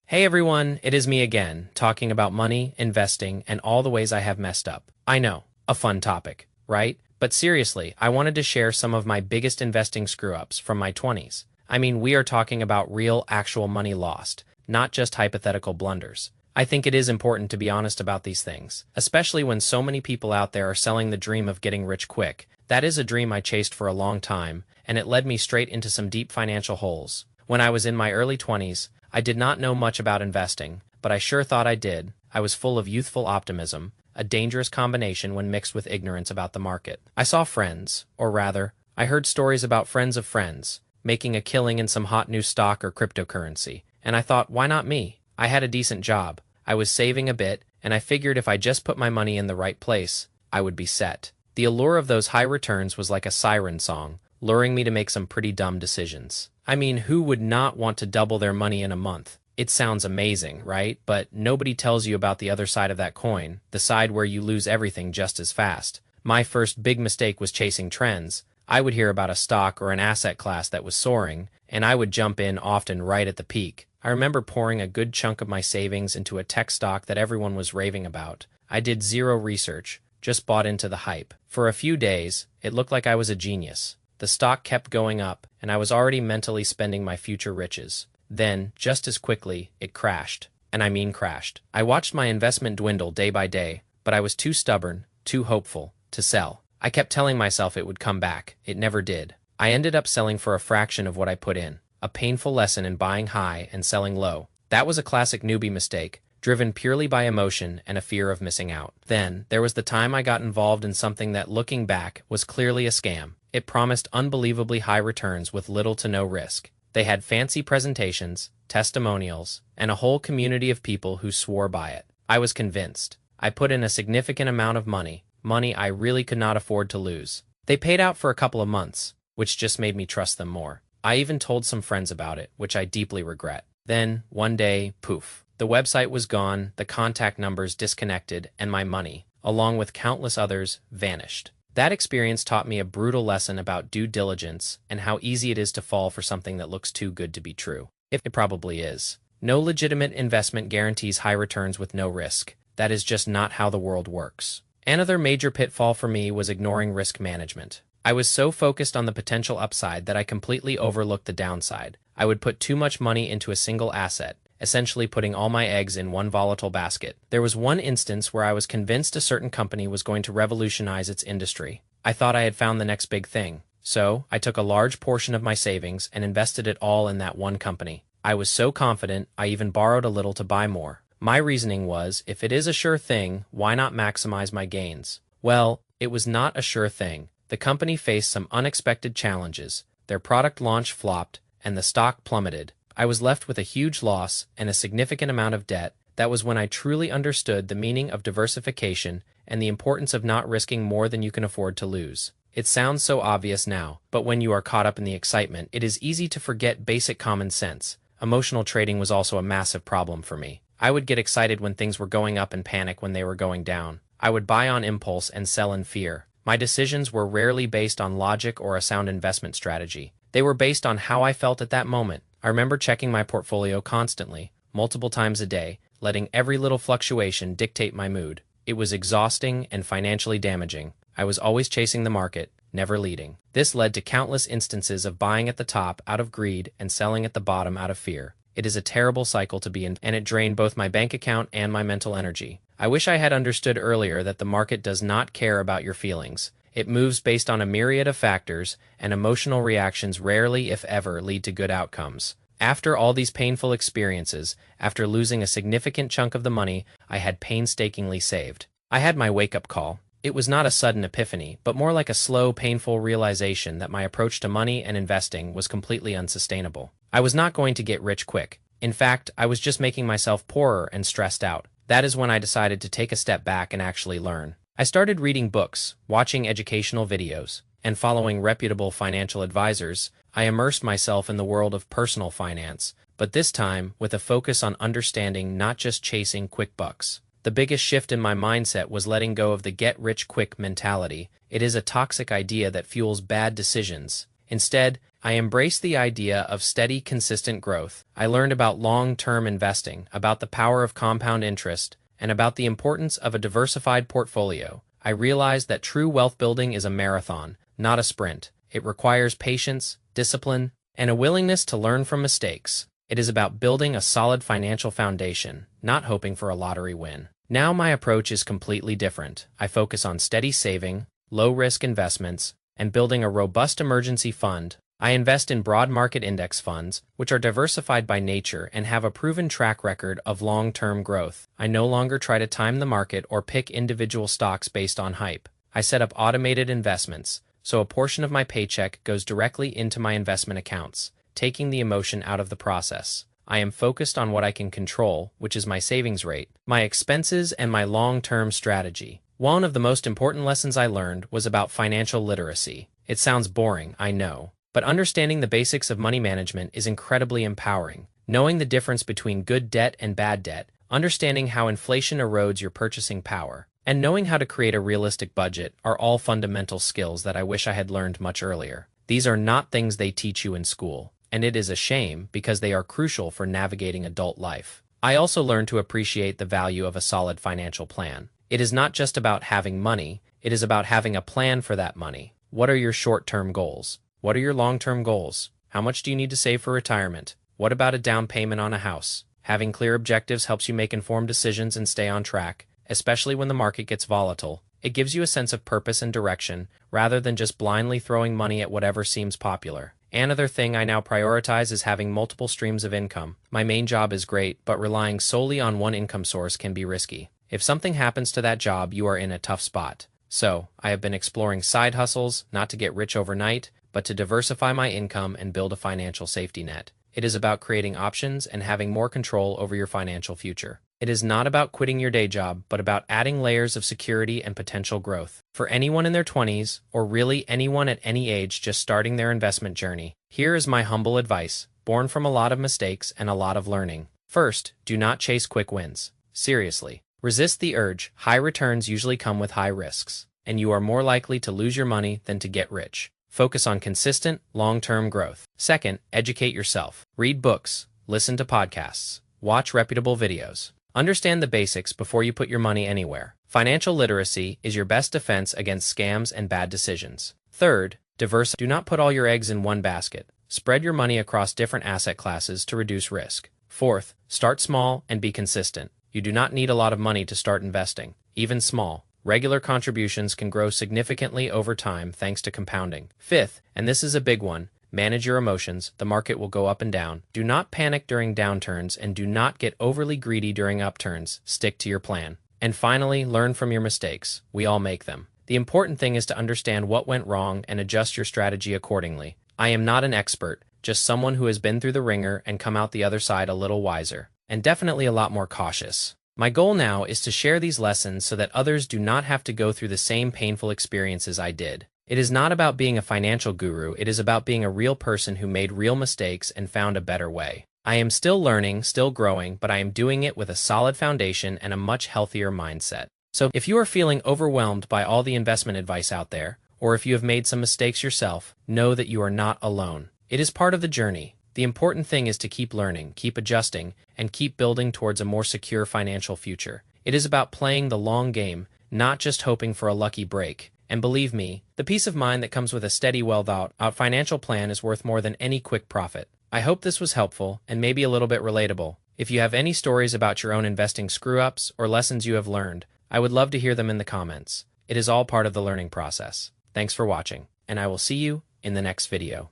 Hey everyone, it is me again, talking about money, investing, and all the ways I have messed up. I know, a fun topic, right? But seriously, I wanted to share some of my biggest investing screw-ups from my 20s. I mean, we are talking about real, actual money lost, not just hypothetical blunders. I think it is important to be honest about these things, especially when so many people out there are selling the dream of getting rich quick. That is a dream I chased for a long time, and it led me straight into some deep financial holes. When I was in my early 20s, I did not know much about investing, but I sure thought I did. I was full of youthful optimism, a dangerous combination when mixed with ignorance about the market. I saw friends, or rather, I heard stories about friends of friends, making a killing in some hot new stock or cryptocurrency, and I thought, why not me? I had a decent job, I was saving a bit, and I figured if I just put my money in the right place, I would be set. The allure of those high returns was like a siren song, luring me to make some pretty dumb decisions. I mean, who would not want to double their money in a month? It sounds amazing, right? But nobody tells you about the other side of that coin, the side where you lose everything just as fast. My first big mistake was chasing trends. I would hear about a stock or an asset class that was soaring, and I would jump in often right at the peak. I remember pouring a good chunk of my savings into a tech stock that everyone was raving about. I did zero research, just bought into the hype. For a few days, it looked like I was a genius. The stock kept going up, and I was already mentally spending my future riches. Then, just as quickly, it crashed. And I mean crashed. I watched my investment dwindle day by day, but I was too stubborn, too hopeful, to sell. I kept telling myself it would come back. It never did. I ended up selling for a fraction of what I put in. A painful lesson in buying high and selling low. That was a classic newbie mistake, driven purely by emotion and a fear of missing out. Then, there was the time I got involved in something that, looking back, was clearly a scam. It promised unbelievably high returns with little to no risk. They had fancy presentations, testimonials, and a whole community of people who swore by it. I was convinced. I put in a significant amount of money I really could not afford to lose. They paid out for a couple of months, which just made me trust them more. I even told some friends about it, which I deeply regret. Then, one day, poof. The website was gone, the contact numbers disconnected, and my money, along with countless others, vanished. That experience taught me a brutal lesson about due diligence and how easy it is to fall for something that looks too good to be true. If it probably is. No legitimate investment guarantees high returns with no risk. That is just not how the world works. Another major pitfall for me was ignoring risk management. I was so focused on the potential upside that I completely overlooked the downside. I would put too much money into a single asset, essentially putting all my eggs in one volatile basket. There was one instance where I was convinced a certain company was going to revolutionize its industry. I thought I had found the next big thing. So, I took a large portion of my savings and invested it all in that one company. I was so confident, I even borrowed a little to buy more. My reasoning was, if it is a sure thing, why not maximize my gains? Well, it was not a sure thing. The company faced some unexpected challenges. Their product launch flopped, and the stock plummeted. I was left with a huge loss and a significant amount of debt. That was when I truly understood the meaning of diversification and the importance of not risking more than you can afford to lose. It sounds so obvious now, but when you are caught up in the excitement, it is easy to forget basic common sense. Emotional trading was also a massive problem for me. I would get excited when things were going up and panic when they were going down. I would buy on impulse and sell in fear. My decisions were rarely based on logic or a sound investment strategy. They were based on how I felt at that moment. I remember checking my portfolio constantly, multiple times a day, letting every little fluctuation dictate my mood. It was exhausting and financially damaging. I was always chasing the market, never leading. This led to countless instances of buying at the top out of greed and selling at the bottom out of fear. It is a terrible cycle to be in, and it drained both my bank account and my mental energy. I wish I had understood earlier that the market does not care about your feelings. It moves based on a myriad of factors, and emotional reactions rarely, if ever, lead to good outcomes. After all these painful experiences, after losing a significant chunk of the money I had painstakingly saved, I had my wake-up call. It was not a sudden epiphany, but more like a slow, painful realization that my approach to money and investing was completely unsustainable. I was not going to get rich quick. In fact, I was just making myself poorer and stressed out. That is when I decided to take a step back and actually learn. I started reading books, watching educational videos, and following reputable financial advisors. I immersed myself in the world of personal finance, but this time with a focus on understanding, not just chasing quick bucks. The biggest shift in my mindset was letting go of the get-rich-quick mentality. It is a toxic idea that fuels bad decisions. Instead, I embraced the idea of steady, consistent growth. I learned about long-term investing, about the power of compound interest, and about the importance of a diversified portfolio. I realized that true wealth building is a marathon, not a sprint. It requires patience, discipline, and a willingness to learn from mistakes. It is about building a solid financial foundation, not hoping for a lottery win. Now my approach is completely different. I focus on steady saving, low-risk investments, and building a robust emergency fund. I invest in broad market index funds, which are diversified by nature and have a proven track record of long-term growth. I no longer try to time the market or pick individual stocks based on hype. I set up automated investments, so a portion of my paycheck goes directly into my investment accounts, taking the emotion out of the process. I am focused on what I can control, which is my savings rate, my expenses, and my long-term strategy. One of the most important lessons I learned was about financial literacy. It sounds boring, I know, but understanding the basics of money management is incredibly empowering. Knowing the difference between good debt and bad debt, understanding how inflation erodes your purchasing power, and knowing how to create a realistic budget are all fundamental skills that I wish I had learned much earlier. These are not things they teach you in school, and it is a shame because they are crucial for navigating adult life. I also learned to appreciate the value of a solid financial plan. It is not just about having money, it is about having a plan for that money. What are your short-term goals? What are your long-term goals? How much do you need to save for retirement? What about a down payment on a house? Having clear objectives helps you make informed decisions and stay on track, especially when the market gets volatile. It gives you a sense of purpose and direction, rather than just blindly throwing money at whatever seems popular. Another thing I now prioritize is having multiple streams of income. My main job is great, but relying solely on one income source can be risky. If something happens to that job, you are in a tough spot. So, I have been exploring side hustles, not to get rich overnight, but to diversify my income and build a financial safety net. It is about creating options and having more control over your financial future. It is not about quitting your day job, but about adding layers of security and potential growth. For anyone in their 20s, or really anyone at any age just starting their investment journey, here is my humble advice, born from a lot of mistakes and a lot of learning. First, do not chase quick wins. Seriously. Resist the urge. High returns usually come with high risks, and you are more likely to lose your money than to get rich. Focus on consistent, long-term growth. Second, educate yourself. Read books, listen to podcasts, watch reputable videos. Understand the basics before you put your money anywhere. Financial literacy is your best defense against scams and bad decisions. Third, diversify. Do not put all your eggs in one basket. Spread your money across different asset classes to reduce risk. Fourth, start small and be consistent. You do not need a lot of money to start investing. Even small, regular contributions can grow significantly over time thanks to compounding. Fifth, and this is a big one, manage your emotions. The market will go up and down. Do not panic during downturns and do not get overly greedy during upturns. Stick to your plan. And finally, learn from your mistakes. We all make them. The important thing is to understand what went wrong and adjust your strategy accordingly. I am not an expert, just someone who has been through the ringer and come out the other side a little wiser, and definitely a lot more cautious. My goal now is to share these lessons so that others do not have to go through the same painful experiences I did. It is not about being a financial guru, it is about being a real person who made real mistakes and found a better way. I am still learning, still growing, but I am doing it with a solid foundation and a much healthier mindset. So if you are feeling overwhelmed by all the investment advice out there, or if you have made some mistakes yourself, know that you are not alone. It is part of the journey. The important thing is to keep learning, keep adjusting, and keep building towards a more secure financial future. It is about playing the long game, not just hoping for a lucky break. And believe me, the peace of mind that comes with a steady, well-thought-out financial plan is worth more than any quick profit. I hope this was helpful and maybe a little bit relatable. If you have any stories about your own investing screw-ups or lessons you have learned, I would love to hear them in the comments. It is all part of the learning process. Thanks for watching, and I will see you in the next video.